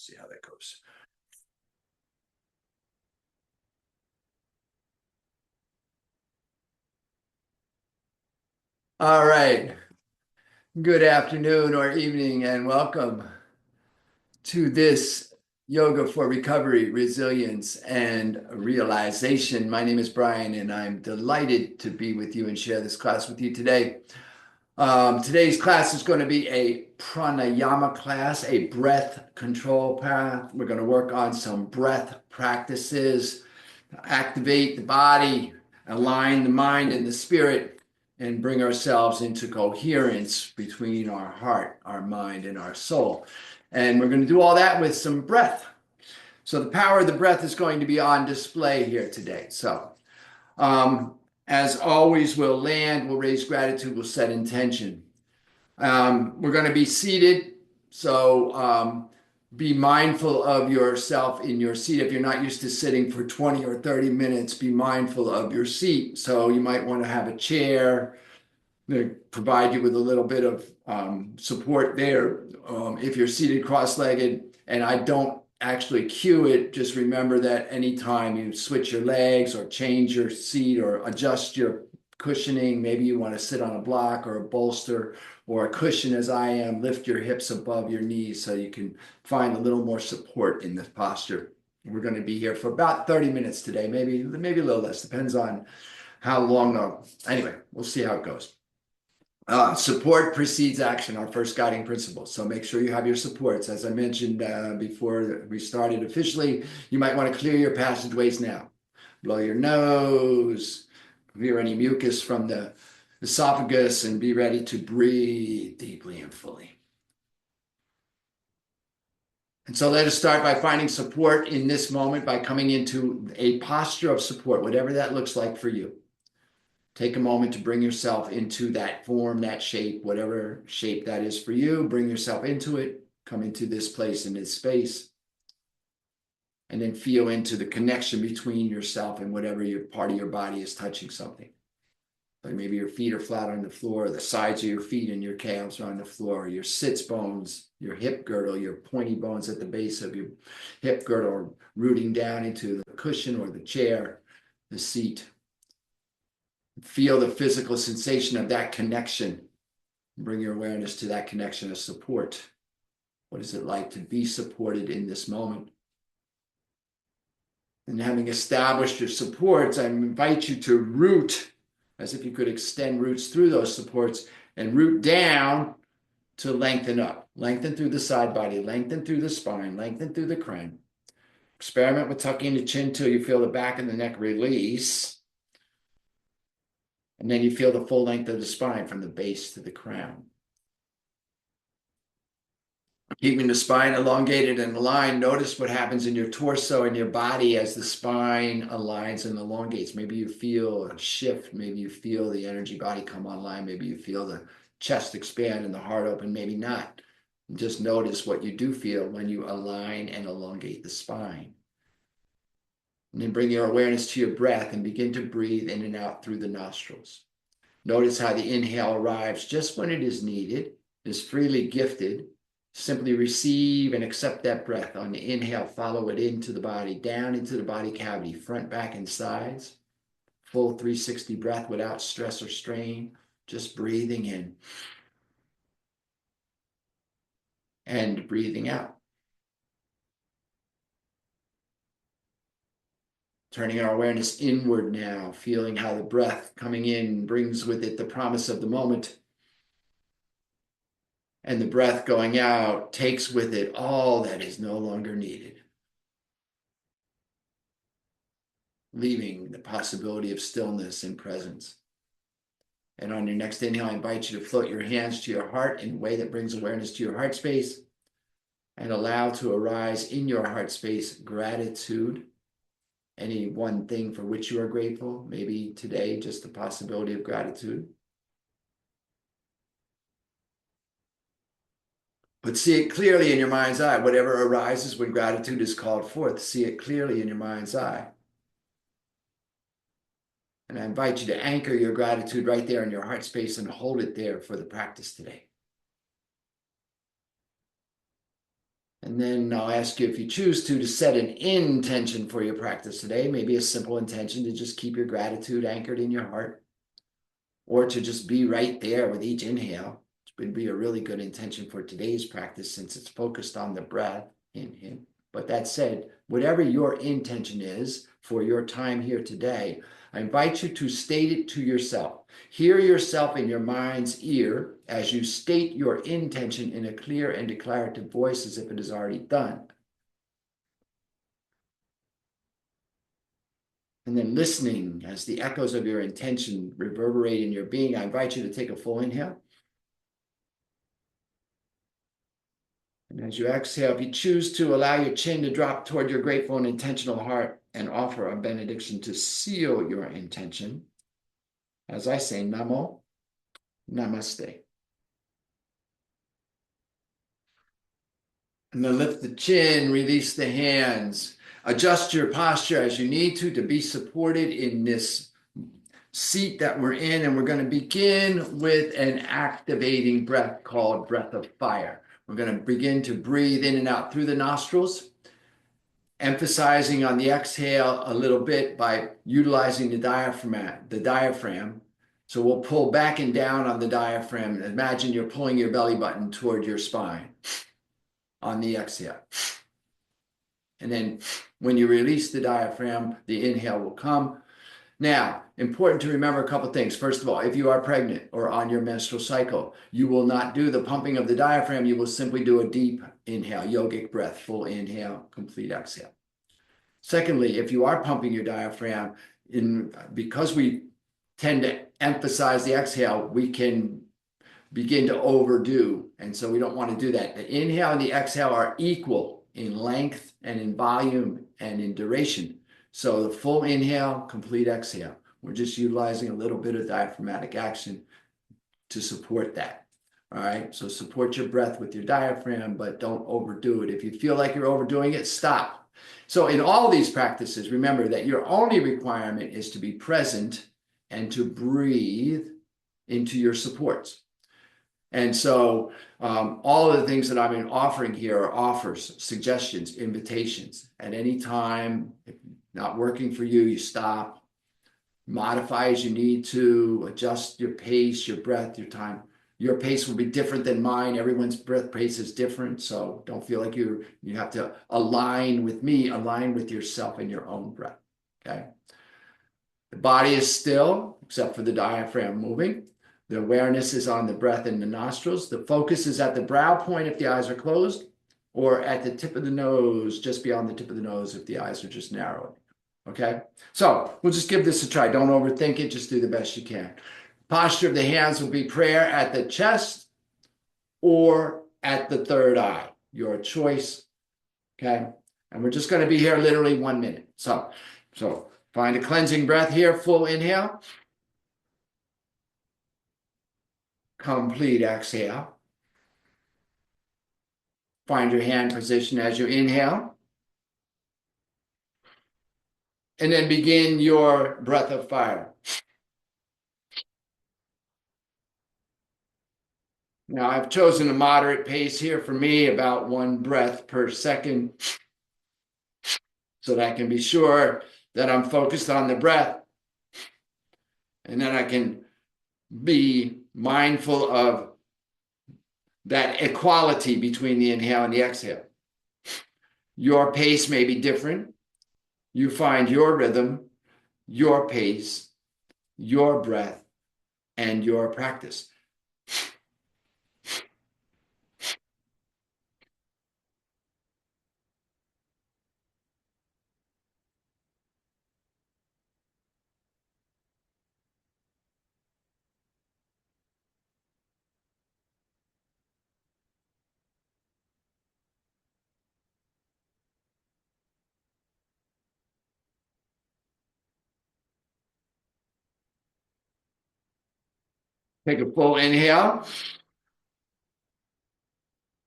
See how that goes. All right. Good afternoon or evening, and welcome to this Yoga for Recovery, Resilience, and Realization. My name is Brian, and I'm delighted to be with you and share this class with you today. Today's class is going to be a pranayama class, a breath control path. We're going to work on some breath practices, activate the body, align the mind and the spirit, and bring ourselves into coherence between our heart, our mind, and our soul. And we're going to do all that with some breath. So the power of the breath is going to be on display here today. So as always, we'll land, we'll raise gratitude, we'll set intention. We're going to be seated, so be mindful of yourself in your seat. If you're not used to sitting for 20 or 30 minutes, be mindful of your seat. So you might want to have a chair to provide you with a little bit of support there. If you're seated cross-legged, and I don't actually cue it, just remember that anytime you switch your legs or change your seat or adjust your cushioning, maybe you want to sit on a block or a bolster or a cushion as I am, lift your hips above your knees so you can find a little more support in this posture. We're going to be here for about 30 minutes today, maybe a little less, depends on how long. Anyway, we'll see how it goes. Support precedes action, our first guiding principle. So make sure you have your supports. As I mentioned before we started officially, you might want to clear your passageways now. Blow your nose, clear any mucus from the esophagus, and be ready to breathe deeply and fully. And so let us start by finding support in this moment by coming into a posture of support, whatever that looks like for you. Take a moment to bring yourself into that form, that shape, whatever shape that is for you. Bring yourself into it. Come into this place and this space. And then feel into the connection between yourself and whatever your part of your body is touching something. Like maybe your feet are flat on the floor, the sides of your feet and your calves are on the floor, your sits bones, your hip girdle, your pointy bones at the base of your hip girdle are rooting down into the cushion or the chair, the seat. Feel the physical sensation of that connection. Bring your awareness to that connection of support. What is it like to be supported in this moment? And having established your supports, I invite you to root, as if you could extend roots through those supports, and root down to lengthen up. Lengthen through the side body, lengthen through the spine, lengthen through the crown. Experiment with tucking the chin till you feel the back of the neck release. And then you feel the full length of the spine from the base to the crown. Keeping the spine elongated and aligned, notice what happens in your torso and your body as the spine aligns and elongates. Maybe you feel a shift. Maybe you feel the energy body come online. Maybe you feel the chest expand and the heart open. Maybe not. Just notice what you do feel when you align and elongate the spine. And then bring your awareness to your breath and begin to breathe in and out through the nostrils. Notice how the inhale arrives just when it is needed, is freely gifted. Simply receive and accept that breath. On the inhale, follow it into the body, down into the body cavity, front, back, and sides. Full 360 breath without stress or strain, just breathing in and breathing out. Turning our awareness inward now, feeling how the breath coming in brings with it the promise of the moment. And the breath going out takes with it all that is no longer needed. Leaving the possibility of stillness and presence. And on your next inhale, I invite you to float your hands to your heart in a way that brings awareness to your heart space. And allow to arise in your heart space gratitude. Any one thing for which you are grateful, maybe today, just the possibility of gratitude. But see it clearly in your mind's eye. Whatever arises when gratitude is called forth, see it clearly in your mind's eye. And I invite you to anchor your gratitude right there in your heart space and hold it there for the practice today. And then I'll ask you, if you choose to set an intention for your practice today, maybe a simple intention to just keep your gratitude anchored in your heart, or to just be right there with each inhale, which would be a really good intention for today's practice since it's focused on the breath. Inhale. But that said, whatever your intention is for your time here today, I invite you to state it to yourself. Hear yourself in your mind's ear as you state your intention in a clear and declarative voice as if it is already done. And then listening as the echoes of your intention reverberate in your being, I invite you to take a full inhale. And as you exhale, if you choose to allow your chin to drop toward your grateful and intentional heart and offer a benediction to seal your intention, as I say, Namo, Namaste. And then lift the chin, release the hands. Adjust your posture as you need to be supported in this seat that we're in. And we're going to begin with an activating breath called breath of fire. We're going to begin to breathe in and out through the nostrils, emphasizing on the exhale a little bit by utilizing the diaphragm. So we'll pull back and down on the diaphragm. Imagine you're pulling your belly button toward your spine on the exhale. And then when you release the diaphragm, the inhale will come. Now, important to remember a couple things. First of all, if you are pregnant or on your menstrual cycle, you will not do the pumping of the diaphragm. You will simply do a deep inhale, yogic breath, full inhale, complete exhale. Secondly, if you are pumping your diaphragm, because we tend to emphasize the exhale, we can begin to overdo. And so we don't want to do that. The inhale and the exhale are equal in length and in volume and in duration. So the full inhale, complete exhale. We're just utilizing a little bit of diaphragmatic action to support that. All right. So support your breath with your diaphragm, but don't overdo it. If you feel like you're overdoing it, stop. So in all these practices, remember that your only requirement is to be present and to breathe into your supports. And so all of the things that I've been offering here are offers, suggestions, invitations. At any time, if not working for you, you stop, modify as you need to, adjust your pace, your breath, your time. Your pace will be different than mine. Everyone's breath pace is different. So don't feel like you have to align with me, align with yourself and your own breath, okay? The body is still, except for the diaphragm moving. The awareness is on the breath in the nostrils. The focus is at the brow point if the eyes are closed, or at the tip of the nose, just beyond the tip of the nose if the eyes are just narrowed. Okay? So we'll just give this a try. Don't overthink it. Just do the best you can. Posture of the hands will be prayer at the chest or at the third eye. Your choice. Okay? And we're just going to be here literally 1 minute. So find a cleansing breath here. Full inhale. Complete exhale. Find your hand position as you inhale. And then begin your breath of fire. Now, I've chosen a moderate pace here for me, about 1 breath per second, so that I can be sure that I'm focused on the breath. And then I can be mindful of that equality between the inhale and the exhale. Your pace may be different. You find your rhythm, your pace, your breath, and your practice. Take a full inhale.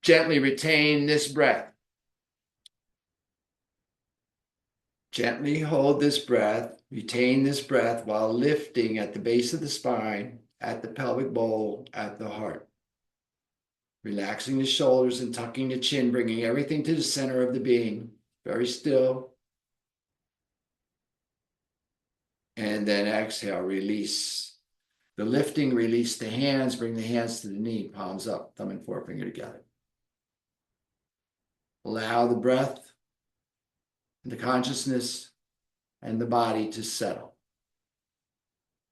Gently retain this breath. Gently hold this breath, retain this breath while lifting at the base of the spine, at the pelvic bowl, at the heart. Relaxing the shoulders and tucking the chin, bringing everything to the center of the being. Very still. And then exhale, release the lifting, release the hands, bring the hands to the knee, palms up, thumb and forefinger together. Allow the breath, the consciousness, and the body to settle.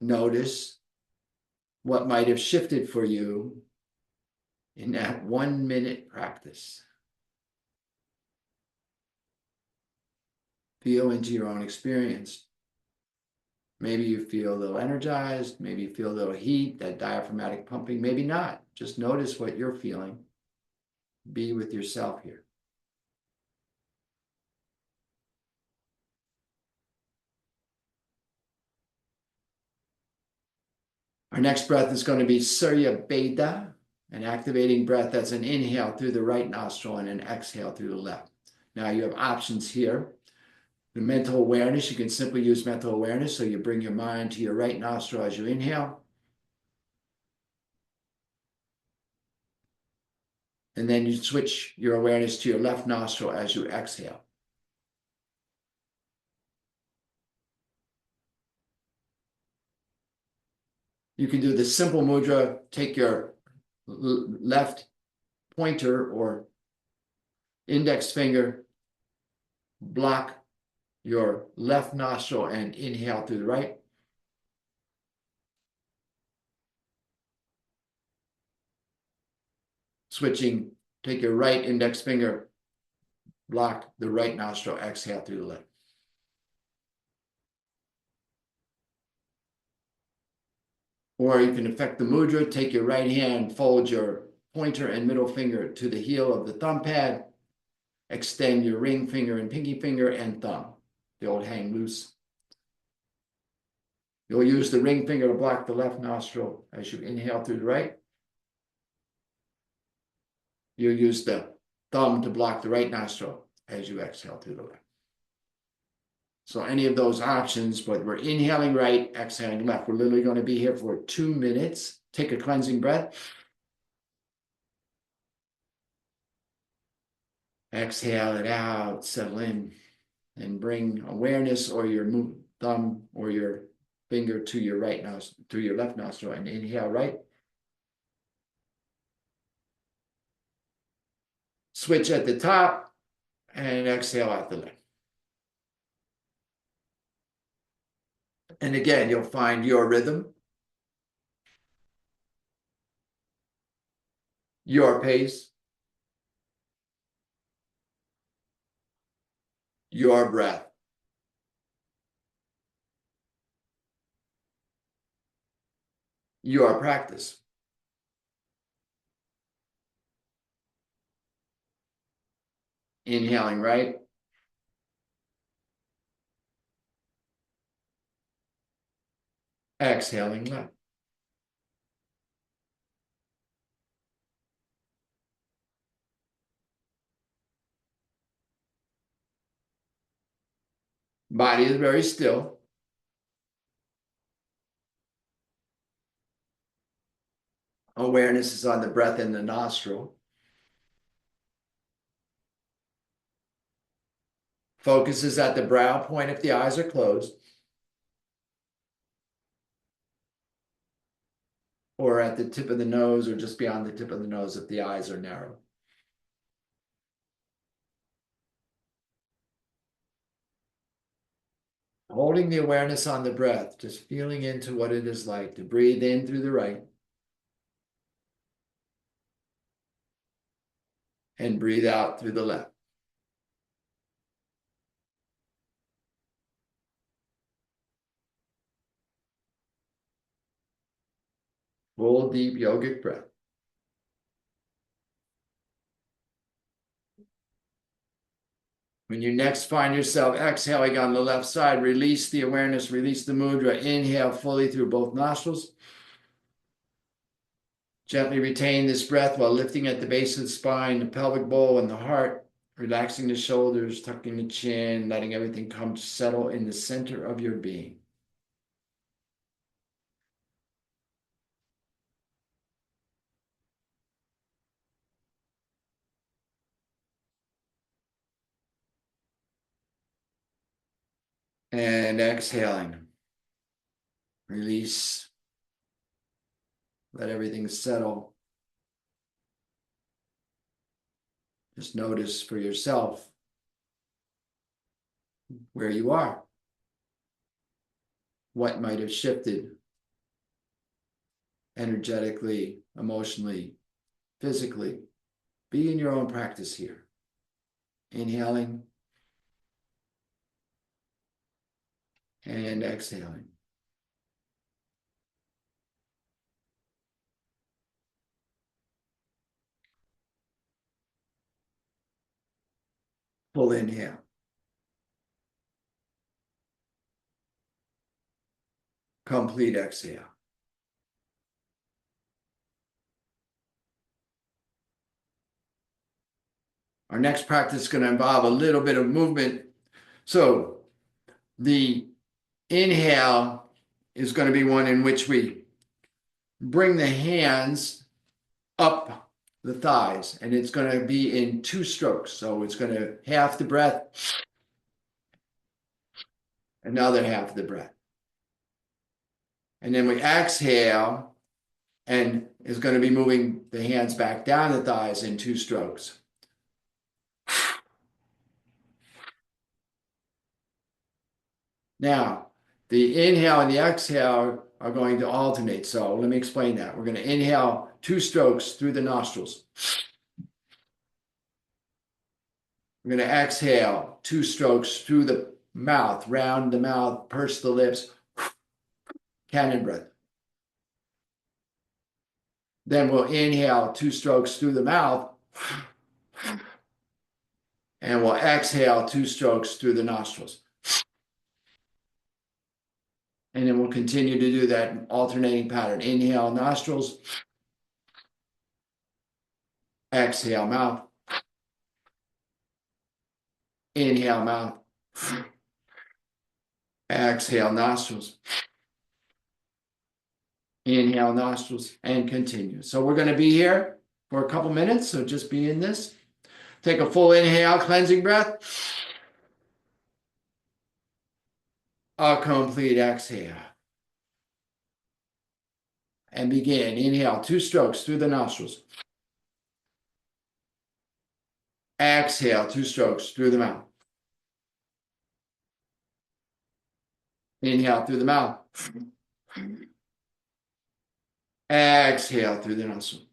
Notice what might have shifted for you in that 1 minute practice. Feel into your own experience. Maybe you feel a little energized, maybe you feel a little heat, that diaphragmatic pumping, maybe not. Just notice what you're feeling. Be with yourself here. Our next breath is going to be Surya Beda, an activating breath. That's an inhale through the right nostril and an exhale through the left. Now you have options here. The mental awareness, you can simply use mental awareness. So you bring your mind to your right nostril as you inhale. And then you switch your awareness to your left nostril as you exhale. You can do the simple mudra, take your left pointer or index finger, block your left nostril and inhale through the right. Switching, take your right index finger, block the right nostril, exhale through the left. Or you can affect the mudra, take your right hand, fold your pointer and middle finger to the heel of the thumb pad, extend your ring finger and pinky finger and thumb, the old hang loose. You'll use the ring finger to block the left nostril as you inhale through the right. You'll use the thumb to block the right nostril as you exhale through the left. So any of those options, but we're inhaling right, exhaling left. We're literally going to be here for 2 minutes. Take a cleansing breath. Exhale it out, settle in, and bring awareness or your thumb or your finger to your right nostril, to your left nostril, and inhale right. Switch at the top and exhale out the left. And again, you'll find your rhythm, your pace, your breath. Your practice. Inhaling right. Exhaling left. Body is very still. Awareness is on the breath in the nostril. Focus is at the brow point if the eyes are closed, or at the tip of the nose, or just beyond the tip of the nose if the eyes are narrow. Holding the awareness on the breath, just feeling into what it is like to breathe in through the right and breathe out through the left. Full, deep yogic breath. When you next find yourself exhaling on the left side, release the awareness, release the mudra. Inhale fully through both nostrils. Gently retain this breath while lifting at the base of the spine, the pelvic bowl, and the heart, relaxing the shoulders, tucking the chin, letting everything come to settle in the center of your being. And exhaling. Release. Let everything settle. Just notice for yourself where you are. What might have shifted energetically, emotionally, physically. Be in your own practice here. Inhaling and exhaling. Full inhale. Complete exhale. Our next practice is going to involve a little bit of movement. So the inhale is going to be one in which we bring the hands up the thighs, and it's going to be in 2 strokes. So it's going to half the breath, another half of the breath. And then we exhale, and is going to be moving the hands back down the thighs in 2 strokes. Now, the inhale and the exhale are going to alternate. So let me explain that. We're going to inhale 2 strokes through the nostrils. We're going to exhale 2 strokes through the mouth, round the mouth, purse the lips, cannon breath. Then we'll inhale 2 strokes through the mouth, and we'll exhale 2 strokes through the nostrils. And then we'll continue to do that alternating pattern. Inhale nostrils, exhale mouth, inhale mouth, exhale nostrils, inhale nostrils, and continue. So we're going to be here for a couple minutes, so just be in this. Take a full inhale, cleansing breath. A complete exhale. And begin. Inhale 2 strokes through the nostrils. Exhale 2 strokes through the mouth. Inhale through the mouth. Exhale through the nostrils.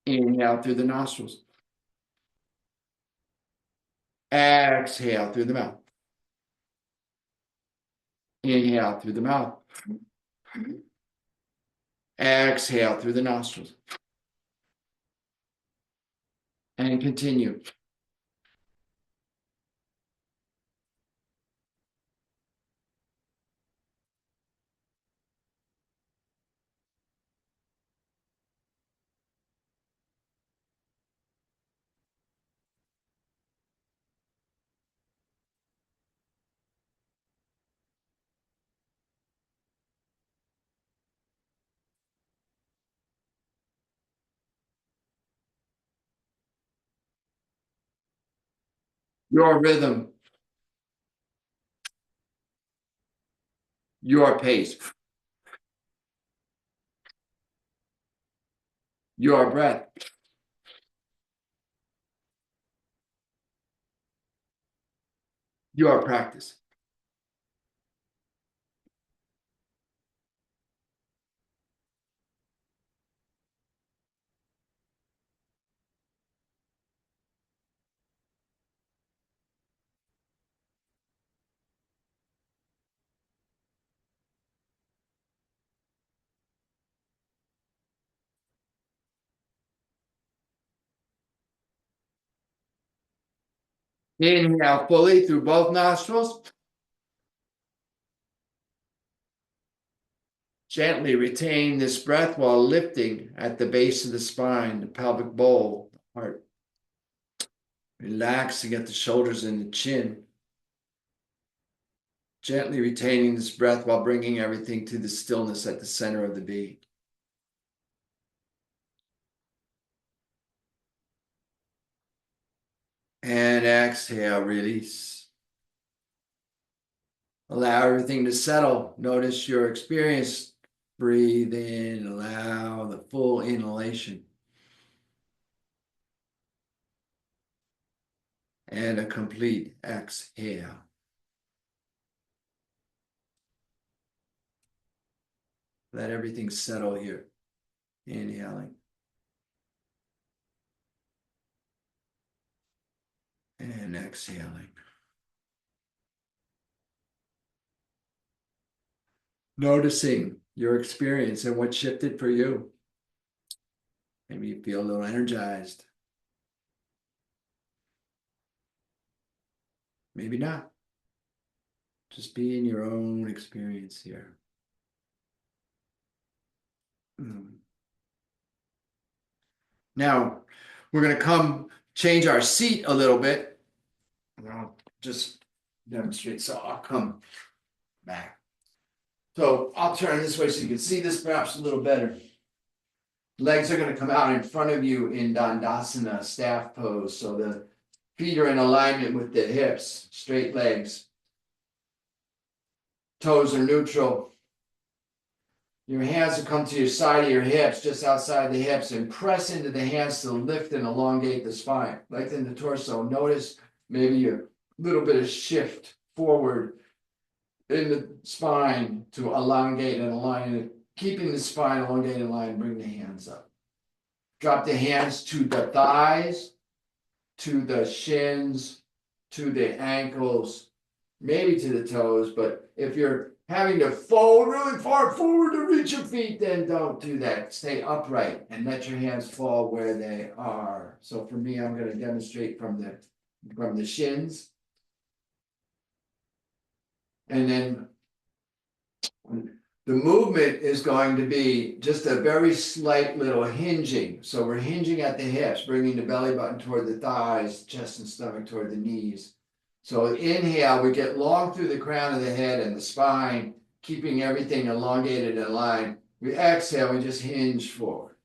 Inhale through the nostrils. Exhale through the mouth. Inhale through the mouth. Exhale through the nostrils. And continue. Your rhythm. Your pace. Your breath. Your practice. Inhale fully through both nostrils. Gently retain this breath while lifting at the base of the spine, the pelvic bowl, the heart. Relaxing at the shoulders and the chin. Gently retaining this breath while bringing everything to the stillness at the center of the being. And exhale, release. Allow everything to settle. Notice your experience. Breathe in, allow the full inhalation. And a complete exhale. Let everything settle here. Inhaling. And exhaling. Noticing your experience and what shifted for you. Maybe you feel a little energized. Maybe not. Just be in your own experience here. Now, we're going to change our seat a little bit. I'll just demonstrate. So I'll come back. So I'll turn this way so you can see this perhaps a little better. Legs are going to come out in front of you in Dandasana, staff pose. So the feet are in alignment with the hips, straight legs. Toes are neutral. Your hands will come to your side of your hips, just outside the hips, and press into the hands to lift and elongate the spine. Lengthen the torso. Notice maybe a little bit of shift forward in the spine to elongate and align it. Keeping the spine elongated and aligned, bring the hands up. Drop the hands to the thighs, to the shins, to the ankles, maybe to the toes, but if you're having to fold really far forward to reach your feet, then don't do that. Stay upright and let your hands fall where they are. So for me, I'm going to demonstrate from the shins. And then the movement is going to be just a very slight little hinging. So we're hinging at the hips, bringing the belly button toward the thighs, chest and stomach toward the knees. So inhale, we get long through the crown of the head and the spine, keeping everything elongated and aligned. We exhale, we just hinge forward.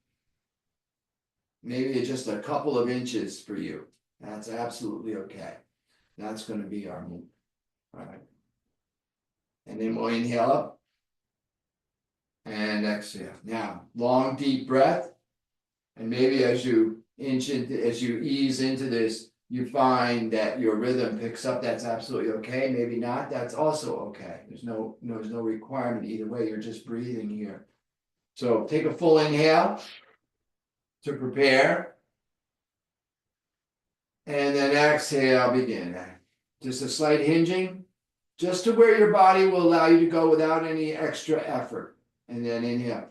Maybe just a couple of inches for you. That's absolutely okay. That's going to be our movement. All right. And then we'll inhale up and exhale. Now, long, deep breath. And maybe as you ease into this, you find that your rhythm picks up. That's absolutely okay. Maybe not. That's also okay. There's no requirement either way. You're just breathing here. So take a full inhale to prepare. And then exhale, begin. Just a slight hinging, just to where your body will allow you to go without any extra effort. And then inhale.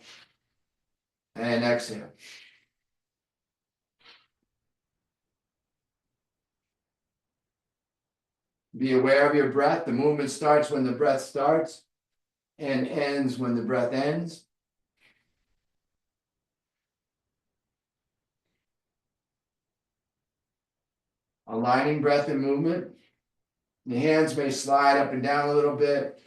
And exhale. Be aware of your breath. The movement starts when the breath starts and ends when the breath ends. Aligning breath and movement. The hands may slide up and down a little bit,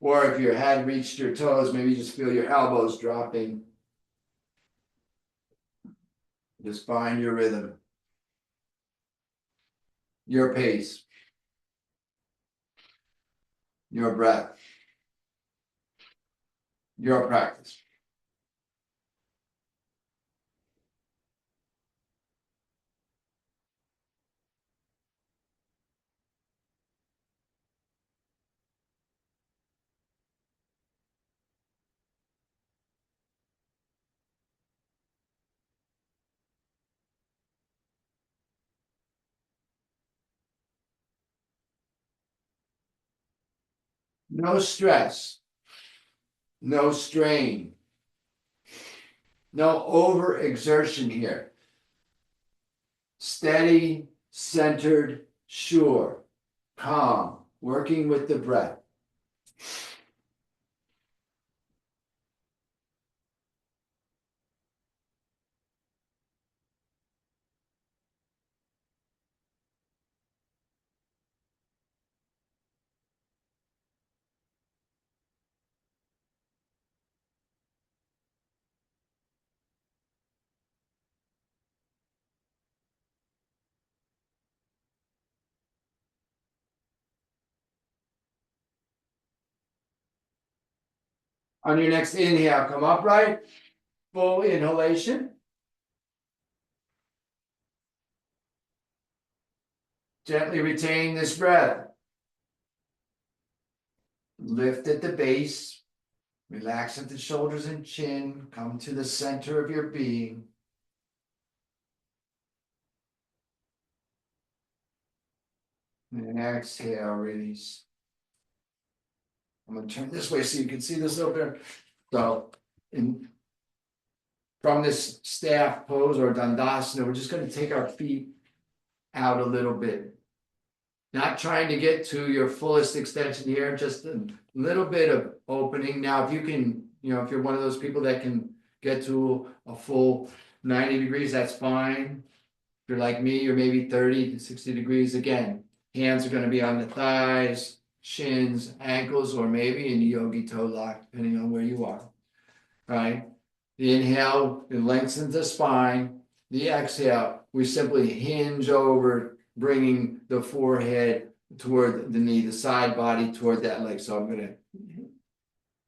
or if your head reached your toes, maybe just feel your elbows dropping. Just find your rhythm, your pace, your breath, your practice. No stress, no strain, no overexertion here. Steady, centered, sure, calm, working with the breath. On your next inhale, come upright, full inhalation. Gently retain this breath. Lift at the base, relax at the shoulders and chin, come to the center of your being. And exhale, release. I'm going to turn this way so you can see this over. So, from this staff pose or dandasana, we're just going to take our feet out a little bit. Not trying to get to your fullest extension here, just a little bit of opening. Now, if you can, if you're one of those people that can get to a full 90 degrees, that's fine. If you're like me, you're maybe 30 to 60 degrees. Again, hands are going to be on the thighs, shins, ankles, or maybe in the yogi toe lock, depending on where you are. All right. The inhale, it lengthens the spine. The exhale, we simply hinge over, bringing the forehead toward the knee, the side body toward that leg. So I'm going to.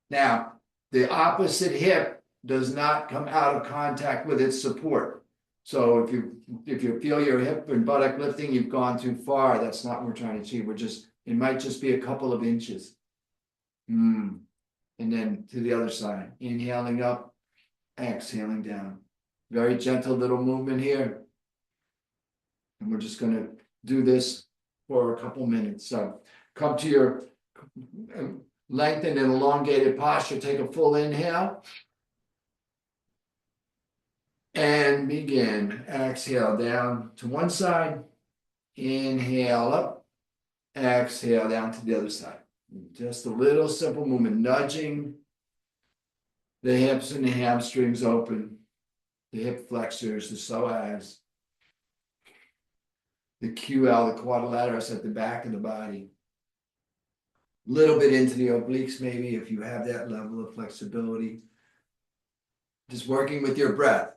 Now, the opposite hip does not come out of contact with its support. So if you feel your hip and buttock lifting, you've gone too far. That's not what we're trying to achieve. It might just be a couple of inches. And then to the other side, inhaling up, exhaling down. Very gentle little movement here. And we're just going to do this for a couple minutes. So come to your lengthened and elongated posture. Take a full inhale. And begin. Exhale down to one side. Inhale up. Exhale down to the other side. Just a little simple movement, nudging the hips and the hamstrings open, the hip flexors, the psoas, the QL, the quadrilaterals at the back of the body. A little bit into the obliques, maybe, if you have that level of flexibility. Just working with your breath.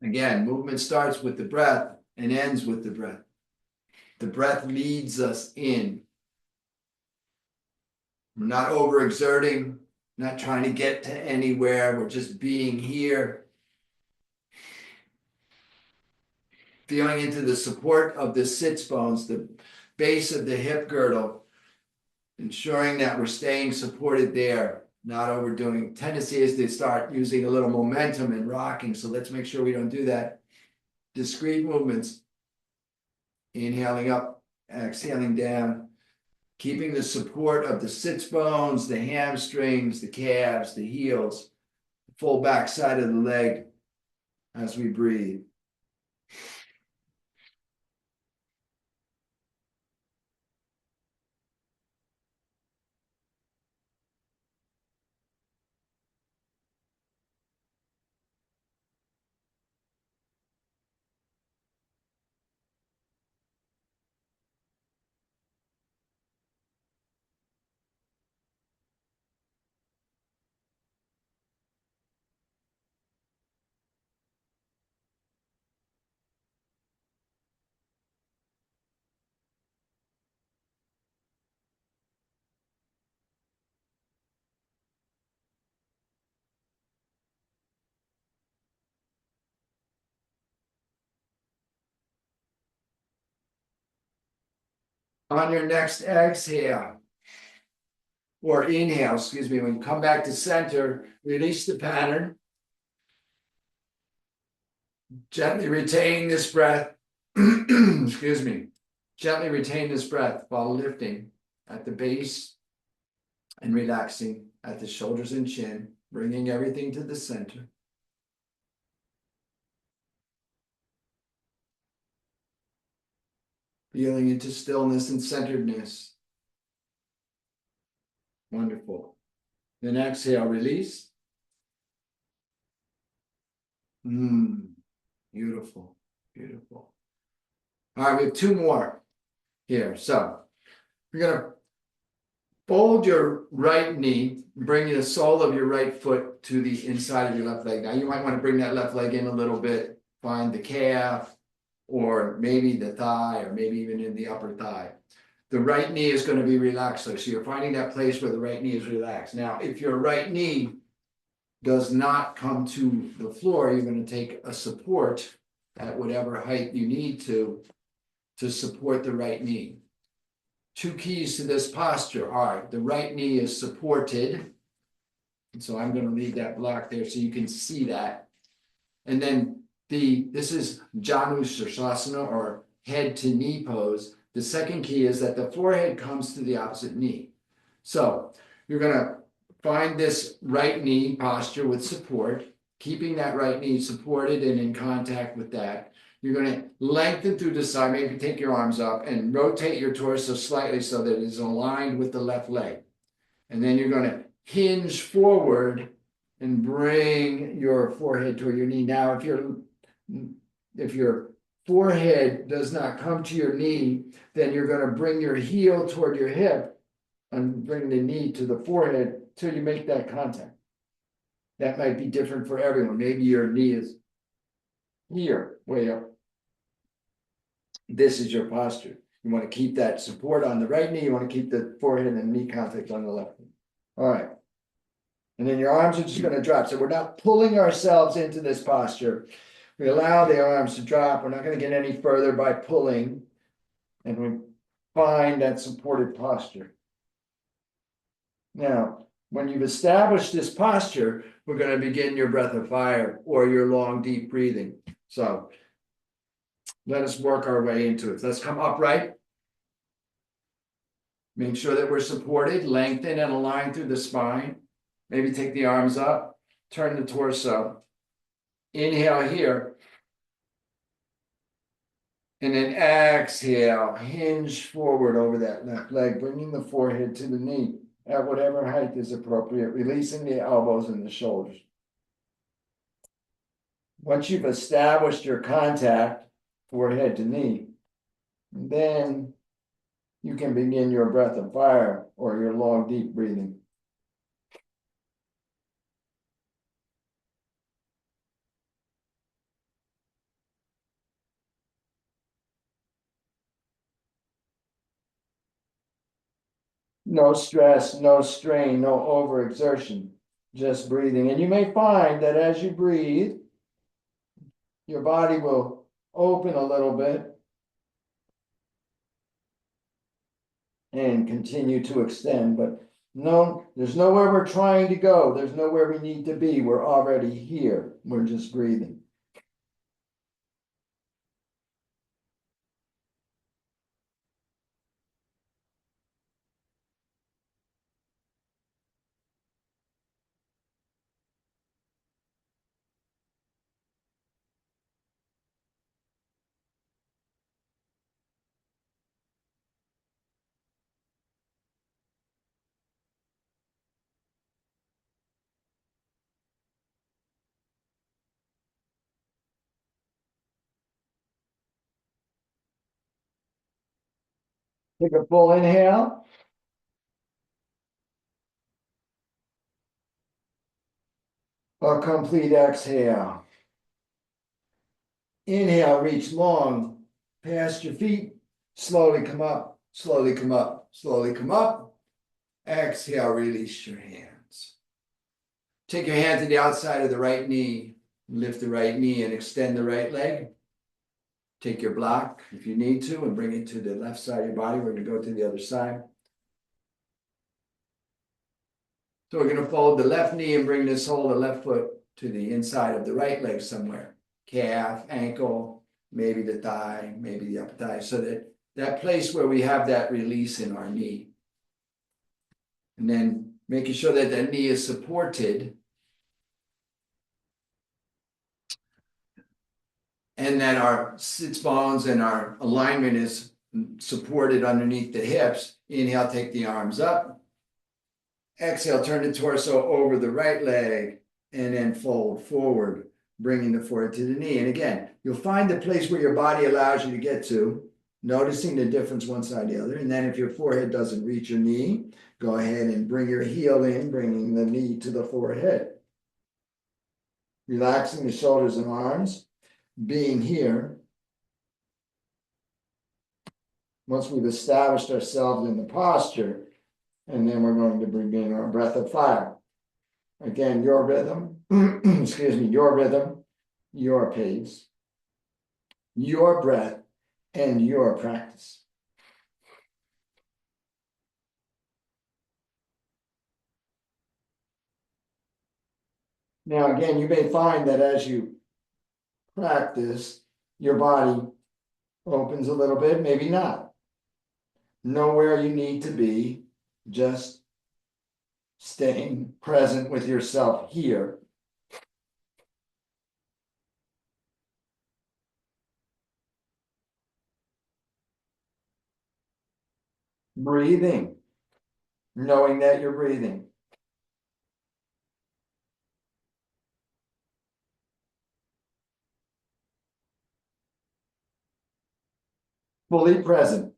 Again, movement starts with the breath and ends with the breath. The breath leads us in. We're not overexerting, not trying to get to anywhere. We're just being here. Feeling into the support of the sits bones, the base of the hip girdle, ensuring that we're staying supported there, not overdoing. Tendency is to start using a little momentum and rocking, so let's make sure we don't do that. Discrete movements. Inhaling up, exhaling down, keeping the support of the sits bones, the hamstrings, the calves, the heels, the full back side of the leg as we breathe. On your next exhale, or inhale, when you come back to center, release the pattern. Gently retain this breath. Gently retain this breath while lifting at the base and relaxing at the shoulders and chin, bringing everything to the center. Feeling into stillness and centeredness. Wonderful. Then exhale, release. Beautiful, beautiful. All right, we have two more here. So we're going to fold your right knee, bring the sole of your right foot to the inside of your left leg. Now you might want to bring that left leg in a little bit, find the calf, or maybe the thigh, or maybe even in the upper thigh. the right knee is going to be relaxed. So you're finding that place where the right knee is relaxed. Now, if your right knee does not come to the floor, you're going to take a support at whatever height you need to support the right knee. Two keys to this posture are the right knee is supported. And so I'm going to leave that block there so you can see that. And then this is Janu Sirsasana, or head to knee pose. The second key is that the forehead comes to the opposite knee. So you're going to find this right knee posture with support, keeping that right knee supported and in contact with that. You're going to lengthen through the side, maybe take your arms up and rotate your torso slightly so that it is aligned with the left leg. And then you're going to hinge forward and bring your forehead toward your knee. Now, if your forehead does not come to your knee, then you're going to bring your heel toward your hip and bring the knee to the forehead till you make that contact. That might be different for everyone. Maybe your knee is here, way up. This is your posture. You want to keep that support on the right knee. You want to keep the forehead and knee contact on the left knee. All right. And then your arms are just going to drop. So we're not pulling ourselves into this posture. We allow the arms to drop. We're not going to get any further by pulling. And we find that supported posture. Now, when you've established this posture, we're going to begin your breath of fire or your long, deep breathing. So let us work our way into it. Let's come upright. Make sure that we're supported, lengthen and align through the spine. Maybe take the arms up, turn the torso. Inhale here. And then exhale, hinge forward over that left leg, bringing the forehead to the knee at whatever height is appropriate, releasing the elbows and the shoulders. Once you've established your contact, forehead to knee, then you can begin your breath of fire or your long, deep breathing. No stress, no strain, no overexertion, just breathing. And you may find that as you breathe, your body will open a little bit and continue to extend. But no, there's nowhere we're trying to go. There's nowhere we need to be. We're already here. We're just breathing. Take a full inhale. A complete exhale. Inhale, reach long past your feet. Slowly come up, slowly come up, slowly come up. Exhale, release your hands. Take your hand to the outside of the right knee. Lift the right knee and extend the right leg. Take your block if you need to and bring it to the left side of your body. We're going to go to the other side. So we're going to fold the left knee and bring this whole left foot to the inside of the right leg somewhere. Calf, ankle, maybe the thigh, maybe the upper thigh. So that place where we have that release in our knee. And then making sure that that knee is supported. And that our sits bones and our alignment is supported underneath the hips. Inhale, take the arms up. Exhale, turn the torso over the right leg and then fold forward, bringing the forehead to the knee. And again, you'll find the place where your body allows you to get to, noticing the difference one side or the other. And then if your forehead doesn't reach your knee, go ahead and bring your heel in, bringing the knee to the forehead. Relaxing the shoulders and arms, being here. once we've established ourselves in the posture, and then we're going to begin our breath of fire. Again, your rhythm, excuse me, your rhythm, your pace, your breath, and your practice. Now, again, you may find that as you practice, your body opens a little bit, maybe not. Know where you need to be, just staying present with yourself here. Breathing, knowing that you're breathing. Fully present.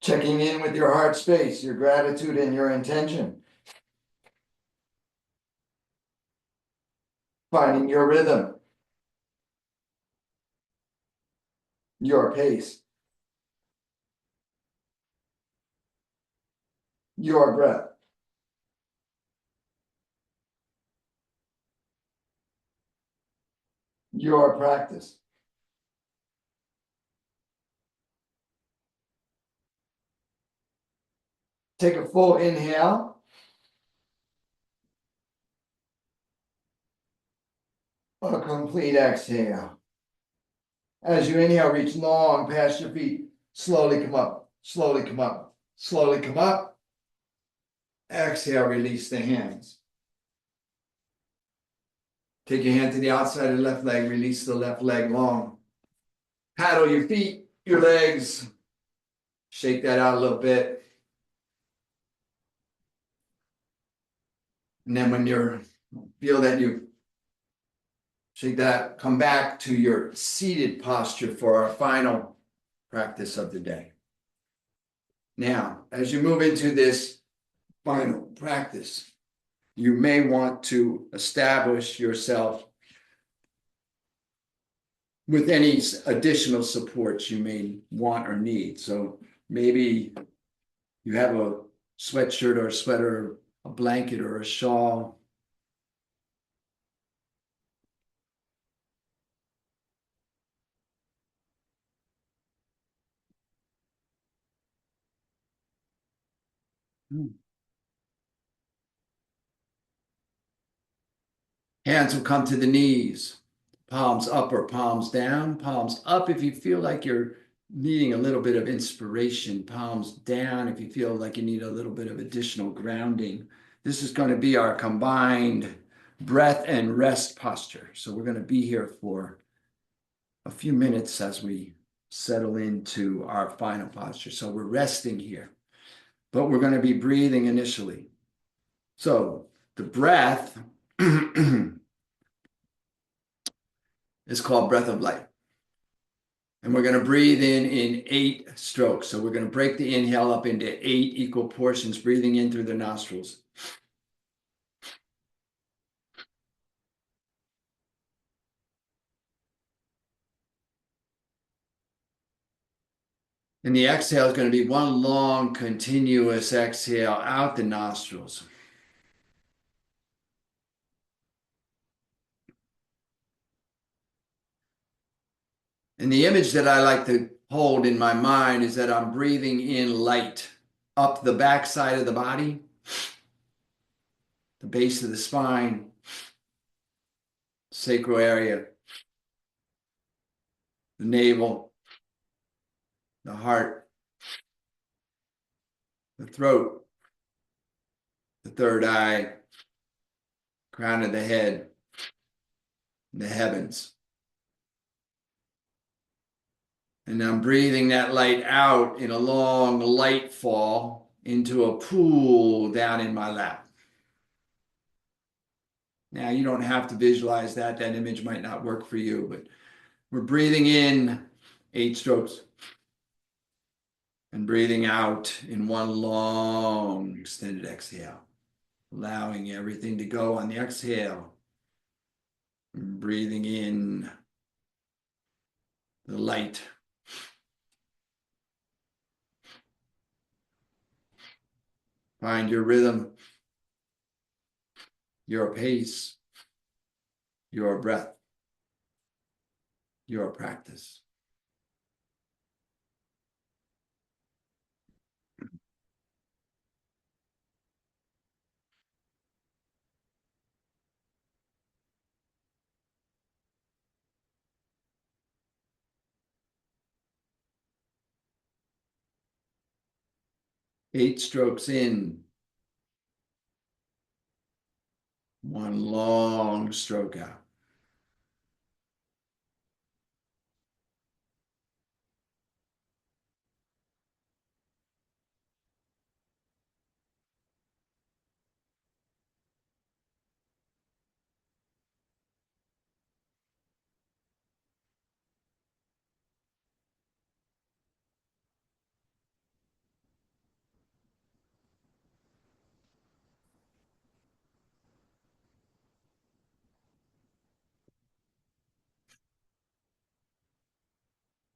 Checking in with your heart space, your gratitude and your intention. Finding your rhythm, your pace, your breath. Your practice. Take a full inhale. A complete exhale. As you inhale, reach long past your feet. Slowly come up, slowly come up, slowly come up. Exhale, release the hands. Take your hand to the outside of the left leg, release the left leg long. Paddle your feet, your legs. Shake that out a little bit. And then when you feel that you shake that, come back to your seated posture for our final practice of the day. Now, as you move into this final practice, you may want to establish yourself with any additional supports you may want or need. So maybe you have a sweatshirt or a sweater, a blanket or a shawl. Hands will come to the knees, palms up or palms down, palms up if you feel like you're needing a little bit of inspiration, palms down if you feel like you need a little bit of additional grounding. This is going to be our combined breath and rest posture. So we're going to be here for a few minutes as we settle into our final posture. So we're resting here, but we're going to be breathing initially. So the breath is called breath of life. And we're going to breathe in 8 strokes. So we're going to break the inhale up into 8 equal portions, breathing in through the nostrils. And the exhale is going to be one long, continuous exhale out the nostrils. And the image that I like to hold in my mind is that I'm breathing in light up the back side of the body, the base of the spine, sacral area, the navel, the heart, the throat, the third eye, crown of the head, the heavens. And I'm breathing that light out in a long light fall into a pool down in my lap. Now, you don't have to visualize that. That image might not work for you, but we're breathing in 8 strokes and breathing out in one long extended exhale, allowing everything to go on the exhale. Breathing in the light. Find your rhythm, your pace, your breath, your practice. Eight strokes in, one long stroke out.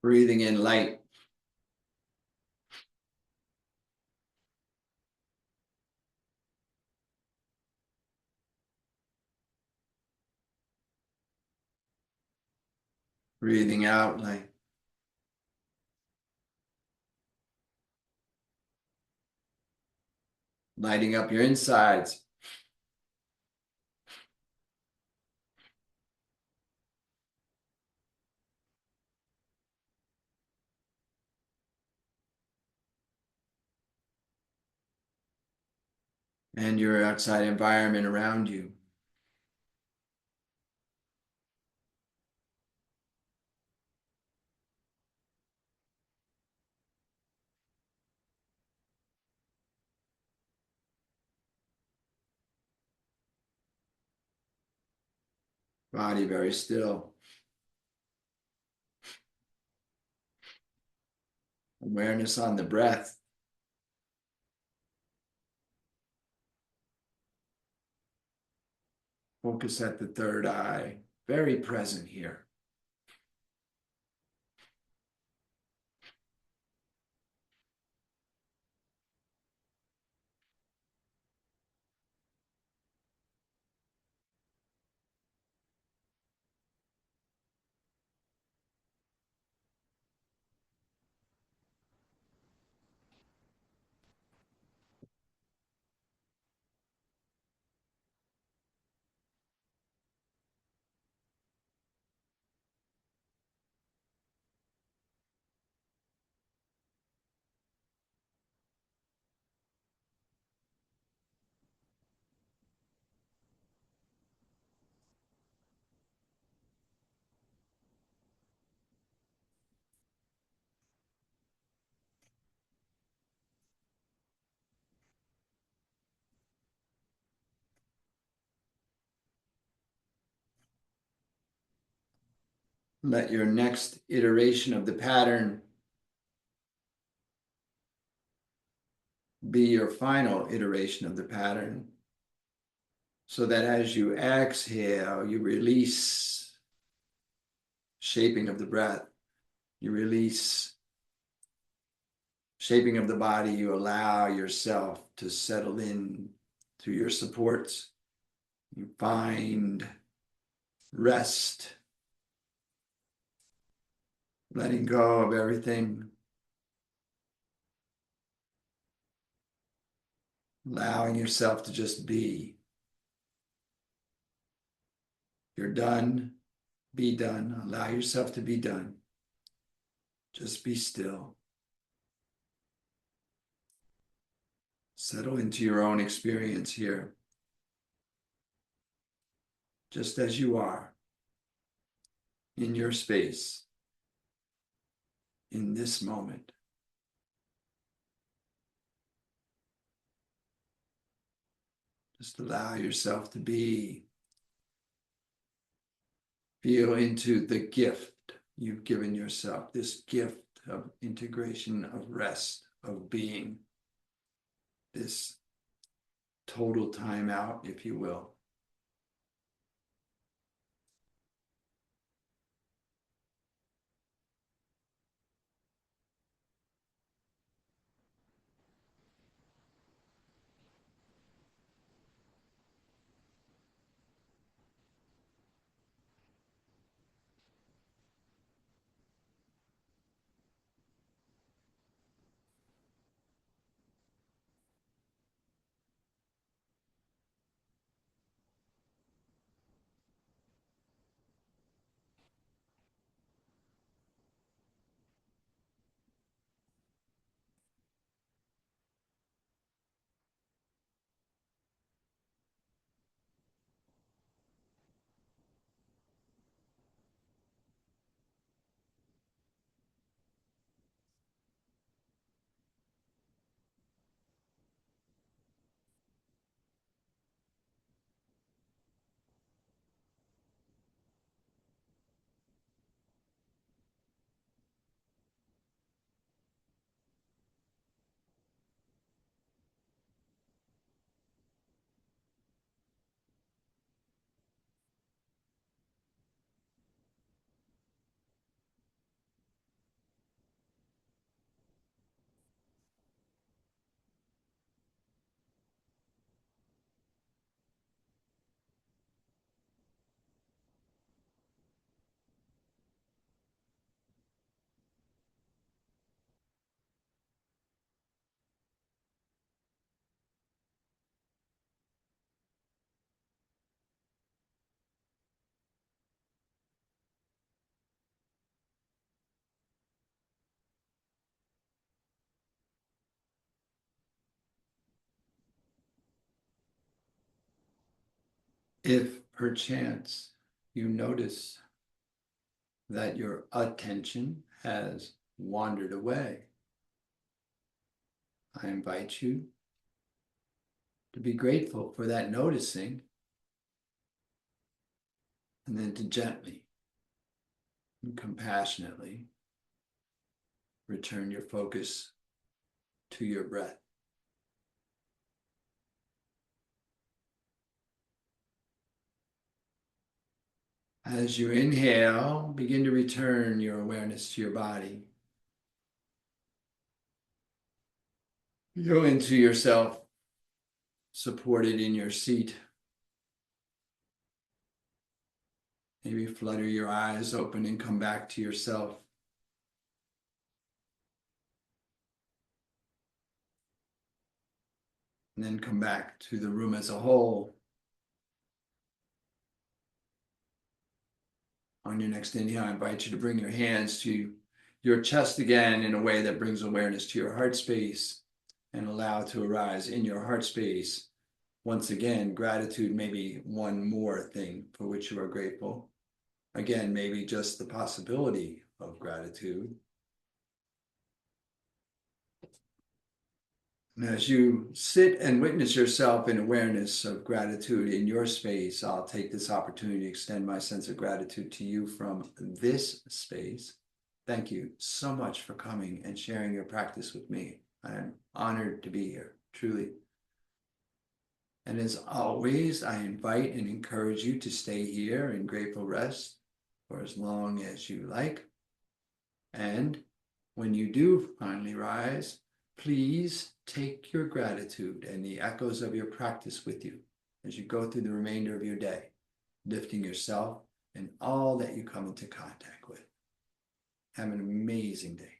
Breathing in light. Breathing out light. Lighting up your insides. And your outside environment around you. Body very still. Awareness on the breath. Focus at the third eye. Very present here. Let your next iteration of the pattern be your final iteration of the pattern, so that as you exhale, you release shaping of the breath, you release shaping of the body, you allow yourself to settle in to your supports. You find rest, letting go of everything, allowing yourself to just be. You're done, be done. Allow yourself to be done. Just be still. Settle into your own experience here, just as you are, in your space, in this moment. Just allow yourself to be. Feel into the gift you've given yourself, this gift of integration, of rest, of being, this total timeout, if you will. If perchance you notice that your attention has wandered away, I invite you to be grateful for that noticing, and then to gently and compassionately return your focus to your breath. As you inhale, begin to return your awareness to your body. Go into yourself, supported in your seat. Maybe flutter your eyes open and come back to yourself. And then come back to the room as a whole. On your next inhale, I invite you to bring your hands to your chest again in a way that brings awareness to your heart space, and allow to arise in your heart space. Once again, gratitude may be one more thing for which you are grateful. Again, maybe just the possibility of gratitude. And as you sit and witness yourself in awareness of gratitude in your space, I'll take this opportunity to extend my sense of gratitude to you from this space. Thank you so much for coming and sharing your practice with me. I'm honored to be here, truly. And as always, I invite and encourage you to stay here in grateful rest for as long as you like. And when you do finally rise, please take your gratitude and the echoes of your practice with you as you go through the remainder of your day, lifting yourself and all that you come into contact with. Have an amazing day.